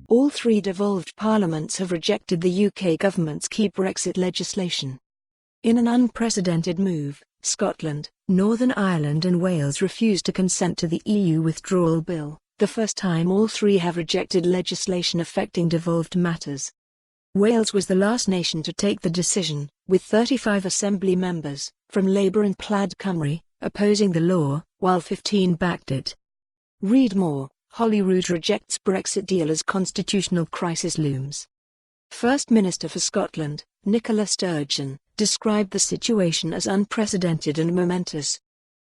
All three devolved parliaments have rejected the UK government's key Brexit legislation. In an unprecedented move, Scotland, Northern Ireland and Wales refused to consent to the EU Withdrawal Bill, the first time all three have rejected legislation affecting devolved matters. Wales was the last nation to take the decision, with 35 Assembly members, from Labour and Plaid Cymru, opposing the law, while 15 backed it. Read more. Holyrood rejects Brexit deal as constitutional crisis looms. First Minister for Scotland, Nicola Sturgeon, described the situation as unprecedented and momentous.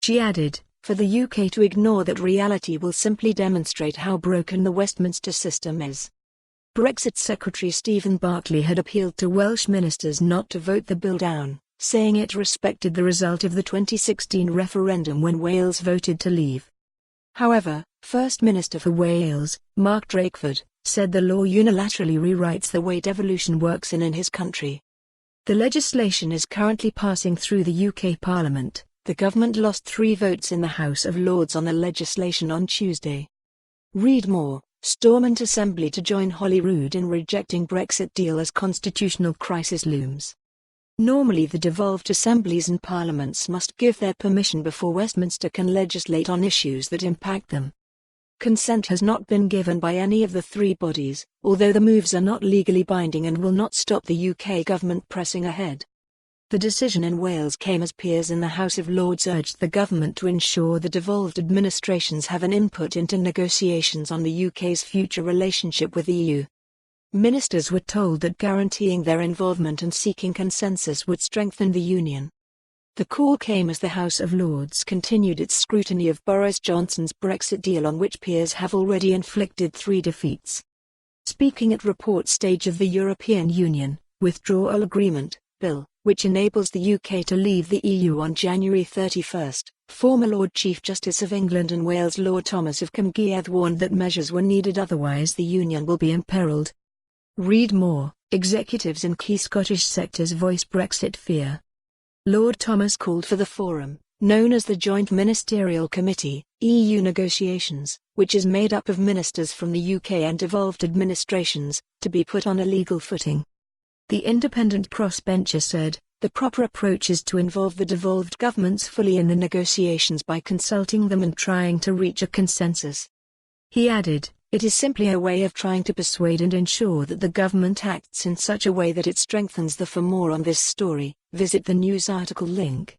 She added, "For the UK to ignore that reality will simply demonstrate how broken the Westminster system is." Brexit Secretary Stephen Barclay had appealed to Welsh ministers not to vote the bill down, saying it respected the result of the 2016 referendum when Wales voted to leave. However, First Minister for Wales, Mark Drakeford, said the law unilaterally rewrites the way devolution works in his country. The legislation is currently passing through the UK Parliament. The government lost 3 votes in the House of Lords on the legislation on Tuesday. Read more. Stormont Assembly to join Holyrood in rejecting Brexit deal as constitutional crisis looms. Normally the devolved assemblies and parliaments must give their permission before Westminster can legislate on issues that impact them. Consent has not been given by any of the 3 bodies, although the moves are not legally binding and will not stop the UK government pressing ahead. The decision in Wales came as peers in the House of Lords urged the government to ensure the devolved administrations have an input into negotiations on the UK's future relationship with the EU. Ministers were told that guaranteeing their involvement and seeking consensus would strengthen the union. The call came as the House of Lords continued its scrutiny of Boris Johnson's Brexit deal, on which peers have already inflicted 3 defeats. Speaking at report stage of the European Union Withdrawal Agreement Bill, which enables the UK to leave the EU on January 31, former Lord Chief Justice of England and Wales Lord Thomas of Cymru warned that measures were needed, otherwise the union will be imperilled. Read more. Executives in key Scottish sectors voice Brexit fear. Lord Thomas called for the forum, known as the Joint Ministerial Committee, EU Negotiations, which is made up of ministers from the UK and devolved administrations, to be put on a legal footing. The independent crossbencher said, "The proper approach is to involve the devolved governments fully in the negotiations by consulting them and trying to reach a consensus." He added, "It is simply a way of trying to persuade and ensure that the government acts in such a way that it strengthens the." For more on this story, visit the news article link.